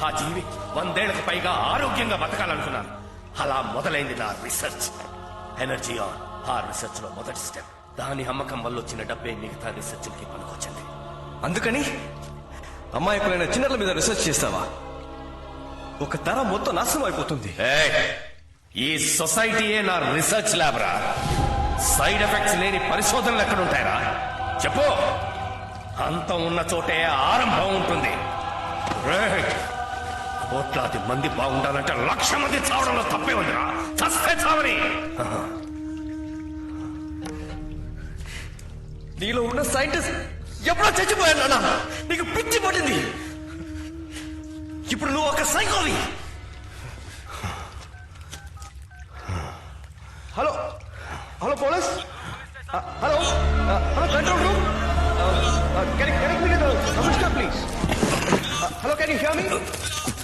ఆ జీవి 100 ఏళ్లకు పైగా ఆరోగ్యంగా బతకాలనుకున్నాను. అలా మొదలైంది నా రీసెర్చ్. ఎనర్జీ ఆన్ ఆ రీసెర్చ్ లో మొదటి స్టెప్. దాని అమ్మకం వల్ల వచ్చిన డబ్బే మిగతా రీసెర్చ్కి పనికొచ్చింది. అందుకని అమాయకులైన చిన్నర్ల మీద రీసెర్చ్ చేస్తావా? ఒక తరం మొత్తం నాశనం అయిపోతుంది. ఈ సొసైటీయే నా రీసెర్చ్ ల్యాబ్ రా. సైడ్ ఎఫెక్ట్స్ లేని పరిశోధనలు ఎక్కడుంటాయరా చెప్పు. అంతం ఉన్న చోటే ఆరంభం ఉంటుంది. కోట్లాది మంది బాగుండాలంటే 1,00,000 మంది చావడంలో తప్పే ఉందిరా. చస్తే చావని. నీలో ఉన్న సైంటిస్ట్ ఎప్పుడో చచ్చిపోయాను నాన్న. నీకు పిచ్చి పట్టింది. ఇప్పుడు నువ్వు ఒక సైకోవి. Hello hello police. Hello hello control room. Can you connect me to the commissioner, please? Hello, can you hear me?